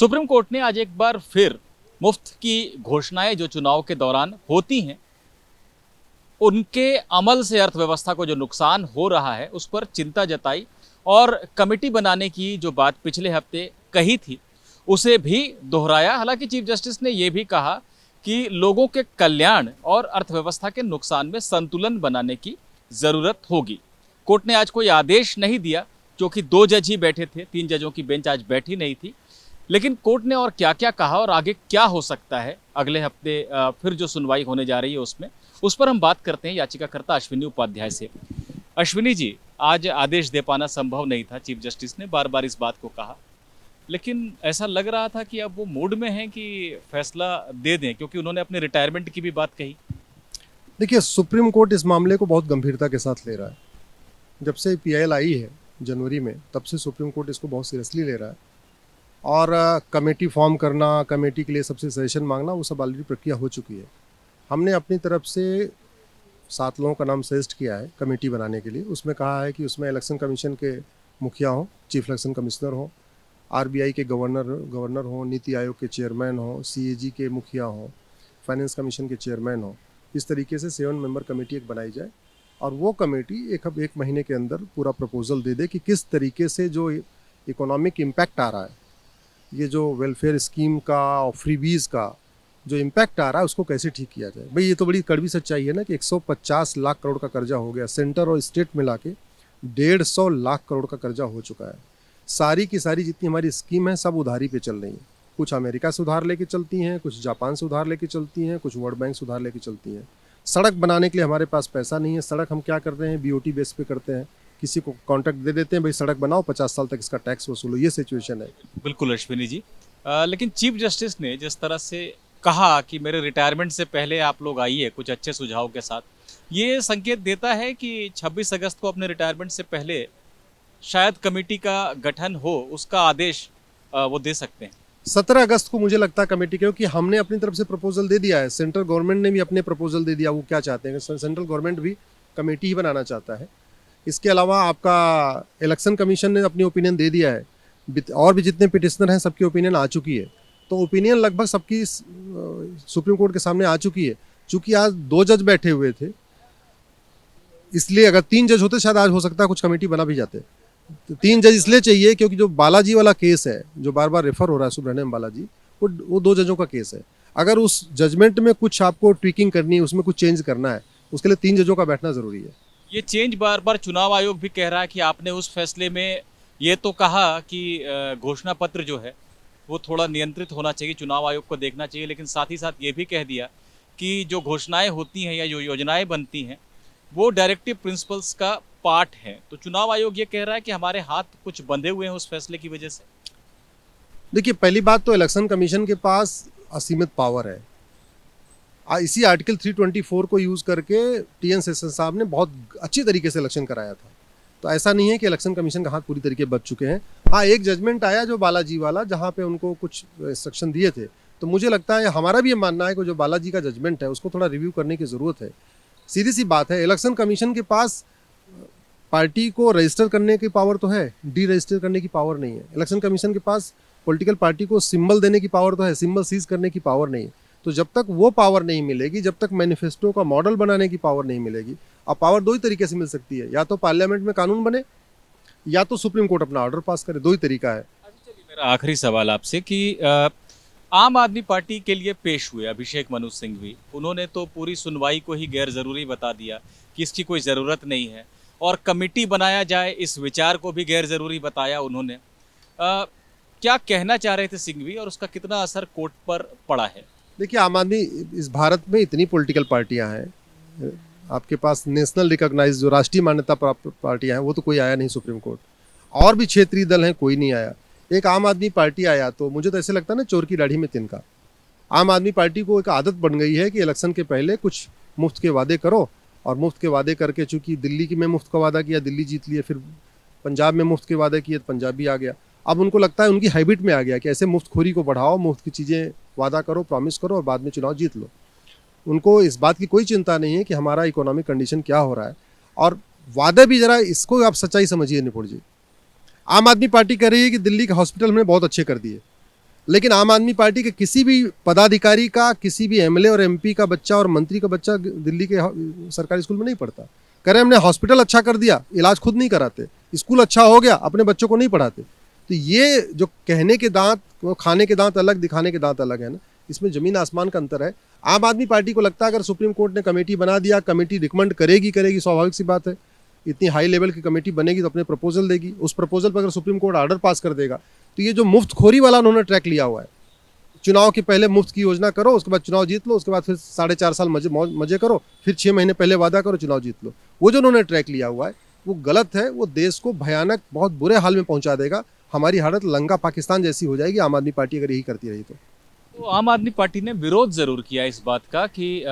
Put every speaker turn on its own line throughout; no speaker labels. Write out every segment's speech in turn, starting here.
Supreme court ने आज एक बार फिर मुफ्त की घोषणाएं जो चुनाव के दौरान होती हैं उनके अमल से अर्थव्यवस्था को जो नुकसान हो रहा है उस पर चिंता जताई और कमेटी बनाने की जो बात पिछले हफ्ते कही थी उसे भी दोहराया। हालांकि चीफ जस्टिस ने यह भी कहा कि लोगों के कल्याण और अर्थव्यवस्था के नुकसान में संतुलन बनाने की जरूरत होगी। कोर्ट ने आज कोई आदेश नहीं दिया क्योंकि 2 जज ही बैठे थे, 3 जजों की बेंच आज बैठी नहीं थी। लेकिन कोर्ट ने और क्या क्या कहा और आगे क्या हो सकता है अगले हफ्ते फिर जो सुनवाई होने जा रही है उसमें, उस पर हम बात करते हैं याचिकाकर्ता अश्विनी उपाध्याय से। अश्विनी जी, आज आदेश दे पाना संभव नहीं था, चीफ जस्टिस ने बार बार इस बात को कहा, लेकिन ऐसा लग रहा था कि अब वो मूड में हैं कि फैसला दे दें क्योंकि उन्होंने अपने रिटायरमेंट की भी बात कही।
देखिए, सुप्रीम कोर्ट इस मामले को बहुत गंभीरता के साथ ले रहा है। जब से पीआईएल आई है जनवरी में, तब से सुप्रीम कोर्ट इसको बहुत सीरियसली ले रहा है और कमेटी फॉर्म करना, कमेटी के लिए सबसे सजेशन मांगना, वो सब ऑलरेडी प्रक्रिया हो चुकी है। हमने अपनी तरफ से 7 लोगों का नाम सजेस्ट किया है कमेटी बनाने के लिए। उसमें कहा है कि उसमें इलेक्शन कमीशन के मुखिया हों, चीफ इलेक्शन कमिश्नर हों, आरबीआई के गवर्नर हों, नीति आयोग के चेयरमैन हों, सीएजी के मुखिया हों, फाइनेंस कमीशन के चेयरमैन हों। इस तरीके से 7 मेंबर कमेटी एक बनाई जाए और वो कमेटी एक महीने के अंदर पूरा प्रपोजल दे दे कि किस तरीके से जो इकोनॉमिक इम्पैक्ट आ रहा है, ये जो वेलफेयर स्कीम का और फ्रीबीज का जो इम्पैक्ट आ रहा है, उसको कैसे ठीक किया जाए। भाई, ये तो बड़ी कड़वी सच्चाई है ना कि 150 लाख करोड़ का कर्जा हो गया, सेंटर और स्टेट मिला के 150 लाख करोड़ का कर्जा हो चुका है। सारी की सारी जितनी हमारी स्कीम है सब उधारी पे चल रही हैं। कुछ अमेरिका से उधार लेके चलती हैं, कुछ जापान से उधार लेके चलती हैं, कुछ वर्ल्ड बैंक से उधार लेके चलती हैं। सड़क बनाने के लिए हमारे पास पैसा नहीं है। सड़क हम क्या करते हैं, बीओटी बेस पे करते हैं, किसी को कॉन्ट्रैक्ट दे देते हैं, भाई सड़क बनाओ, 50 साल तक इसका टैक्स वसूलो। ये सिचुएशन है।
बिल्कुल अश्विनी जी, लेकिन चीफ जस्टिस ने जिस तरह से कहा कि मेरे रिटायरमेंट से पहले आप लोग आइए कुछ अच्छे सुझाव के साथ, ये संकेत देता है कि 26 अगस्त को अपने रिटायरमेंट से पहले शायद कमेटी का गठन हो, उसका आदेश वो दे सकते हैं।
17 अगस्त को मुझे लगता है कमेटी, क्योंकि हमने अपनी तरफ से प्रपोजल दे दिया है, सेंट्रल गवर्नमेंट ने भी अपने प्रपोजल दे दिया। वो क्या चाहते हैं, सेंट्रल गवर्नमेंट भी कमेटी ही बनाना चाहता है। इसके अलावा आपका इलेक्शन कमीशन ने अपनी ओपिनियन दे दिया है, और भी जितने पिटिशनर हैं सबकी ओपिनियन आ चुकी है। तो ओपिनियन लगभग सबकी सुप्रीम कोर्ट के सामने आ चुकी है। चूंकि आज 2 जज बैठे हुए थे, इसलिए अगर 3 जज होते शायद आज हो सकता है कुछ कमेटी बना भी जाते। 3 जज इसलिए चाहिए क्योंकि जो बालाजी वाला केस है, जो बार बार रेफर हो रहा है, सुब्रह्मण्यम बालाजी, वो 2 जजों का केस है। अगर उस जजमेंट में कुछ आपको ट्विकिंग करनी है, उसमें कुछ चेंज करना है, उसके लिए 3 जजों का बैठना जरूरी है।
ये चेंज बार बार चुनाव आयोग भी कह रहा है कि आपने उस फैसले में ये तो कहा कि घोषणा पत्र जो है वो थोड़ा नियंत्रित होना चाहिए, चुनाव आयोग को देखना चाहिए, लेकिन साथ ही साथ ये भी कह दिया कि जो घोषणाएं होती हैं या जो योजनाएं बनती हैं वो डायरेक्टिव प्रिंसिपल्स का पार्ट है। तो चुनाव आयोग ये कह रहा है कि हमारे हाथ कुछ बंधे हुए हैं उस फैसले की वजह से।
देखिए, पहली बात तो इलेक्शन कमीशन के पास असीमित पावर है। इसी आर्टिकल 324 को यूज करके टीएन सेशन साहब ने बहुत अच्छी तरीके से इलेक्शन कराया था। तो ऐसा नहीं है कि इलेक्शन कमीशन का हाथ पूरी तरीके बच चुके हैं। हाँ, एक जजमेंट आया जो बालाजी वाला, जहाँ पे उनको कुछ इंस्ट्रक्शन दिए थे। तो मुझे लगता है, हमारा भी ये मानना है कि जो बालाजी का जजमेंट है उसको थोड़ा रिव्यू करने की ज़रूरत है। सीधी सी बात है, इलेक्शन कमीशन के पास पार्टी को रजिस्टर करने की पावर तो है, डी रजिस्टर करने की पावर नहीं है। इलेक्शन कमीशन के पास पॉलिटिकल पार्टी को सिंबल देने की पावर तो है, सिंबल सीज करने की पावर नहीं है। तो जब तक वो पावर नहीं मिलेगी, जब तक मैनिफेस्टो का मॉडल बनाने की पावर नहीं मिलेगी, अब पावर 2 ही तरीके से मिल सकती है, या तो पार्लियामेंट में कानून बने या तो सुप्रीम कोर्ट अपना ऑर्डर पास करे। 2 ही तरीका है।
चलिए, मेरा आखिरी सवाल आपसे कि आम आदमी पार्टी के लिए पेश हुए अभिषेक मनु सिंघवी, उन्होंने तो पूरी सुनवाई को ही गैर जरूरी बता दिया कि इसकी कोई ज़रूरत नहीं है, और कमेटी बनाया जाए इस विचार को भी गैर जरूरी बताया उन्होंने। क्या कहना चाह रहे थे सिंघवी और उसका कितना असर कोर्ट पर पड़ा है?
देखिए, आम आदमी, इस भारत में इतनी पॉलिटिकल पार्टियां हैं, आपके पास नेशनल रिकॉग्नाइज जो राष्ट्रीय मान्यता प्राप्त पार्टियां हैं वो तो कोई आया नहीं सुप्रीम कोर्ट, और भी क्षेत्रीय दल हैं, कोई नहीं आया। एक आम आदमी पार्टी आया, तो मुझे तो ऐसे लगता है ना, चोर की दाढ़ी में तिनका। आम आदमी पार्टी को एक आदत बन गई है कि इलेक्शन के पहले कुछ मुफ्त के वादे करो, और मुफ्त के वादे करके, चूंकि दिल्ली की में मुफ्त का वादा किया, दिल्ली जीत लिए, फिर पंजाब में मुफ्त के वादे किए, पंजाब भी आ गया। अब उनको लगता है, उनकी हैबिट में आ गया कि ऐसे मुफ्तखोरी को बढ़ाओ, मुफ्त की चीज़ें वादा करो, प्रॉमिस करो और बाद में चुनाव जीत लो। उनको इस बात की कोई चिंता नहीं है कि हमारा इकोनॉमिक कंडीशन क्या हो रहा है। और वादे भी, जरा इसको आप सच्चाई समझिए निपुण जी। आम आदमी पार्टी कह रही है कि दिल्ली के हॉस्पिटल हमने बहुत अच्छे कर दिए, लेकिन आम आदमी पार्टी के किसी भी पदाधिकारी का, किसी भी एमएलए और एमपी का बच्चा और मंत्री का बच्चा दिल्ली के सरकारी स्कूल में नहीं पढ़ता। कह रहे हमने हॉस्पिटल अच्छा कर दिया, इलाज खुद नहीं कराते, स्कूल अच्छा हो गया, अपने बच्चों को नहीं पढ़ाते। तो ये जो कहने के दांत, वो खाने के दांत अलग, दिखाने के दांत अलग है ना, इसमें जमीन आसमान का अंतर है। आम आदमी पार्टी को लगता है अगर सुप्रीम कोर्ट ने कमेटी बना दिया, कमेटी रिकमेंड करेगी, स्वाभाविक सी बात है, इतनी हाई लेवल की कमेटी बनेगी तो अपने प्रपोजल देगी, उस प्रपोजल पर अगर सुप्रीम कोर्ट ऑर्डर पास कर देगा तो ये जो मुफ्तखोरी वाला उन्होंने ट्रैक लिया हुआ है, चुनाव के पहले मुफ्त की योजना करो, उसके बाद चुनाव जीत लो, उसके बाद फिर 4.5 साल मजे करो, फिर 6 महीने पहले वादा करो, चुनाव जीत लो, वो जो उन्होंने ट्रैक लिया हुआ है वो गलत है। वो देश को भयानक बहुत बुरे हाल में पहुंचा देगा। हमारी हालत लंका पाकिस्तान जैसी हो जाएगी आम आदमी पार्टी अगर यही करती रही तो
आम आदमी पार्टी ने विरोध जरूर किया इस बात का कि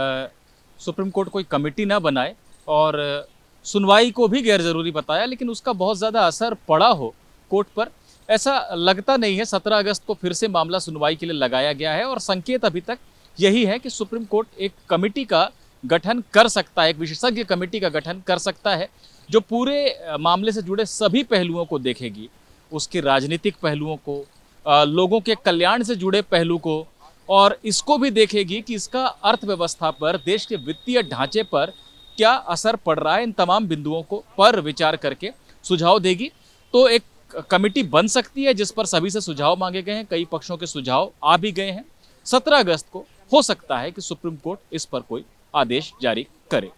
सुप्रीम कोर्ट कोई कमेटी ना बनाए और सुनवाई को भी गैर जरूरी बताया, लेकिन उसका बहुत ज़्यादा असर पड़ा हो कोर्ट पर ऐसा लगता नहीं है। 17 अगस्त को फिर से मामला सुनवाई के लिए लगाया गया है और संकेत अभी तक यही है कि सुप्रीम कोर्ट एक कमेटी का गठन कर सकता है, एक विशेषज्ञ कमेटी का गठन कर सकता है जो पूरे मामले से जुड़े सभी पहलुओं को देखेगी, उसके राजनीतिक पहलुओं को, लोगों के कल्याण से जुड़े पहलू को, और इसको भी देखेगी कि इसका अर्थव्यवस्था पर, देश के वित्तीय ढांचे पर क्या असर पड़ रहा है। इन तमाम बिंदुओं को पर विचार करके सुझाव देगी। तो एक कमेटी बन सकती है जिस पर सभी से सुझाव मांगे गए हैं, कई पक्षों के सुझाव आ भी गए हैं। 17 अगस्त को हो सकता है कि सुप्रीम कोर्ट इस पर कोई आदेश जारी करे।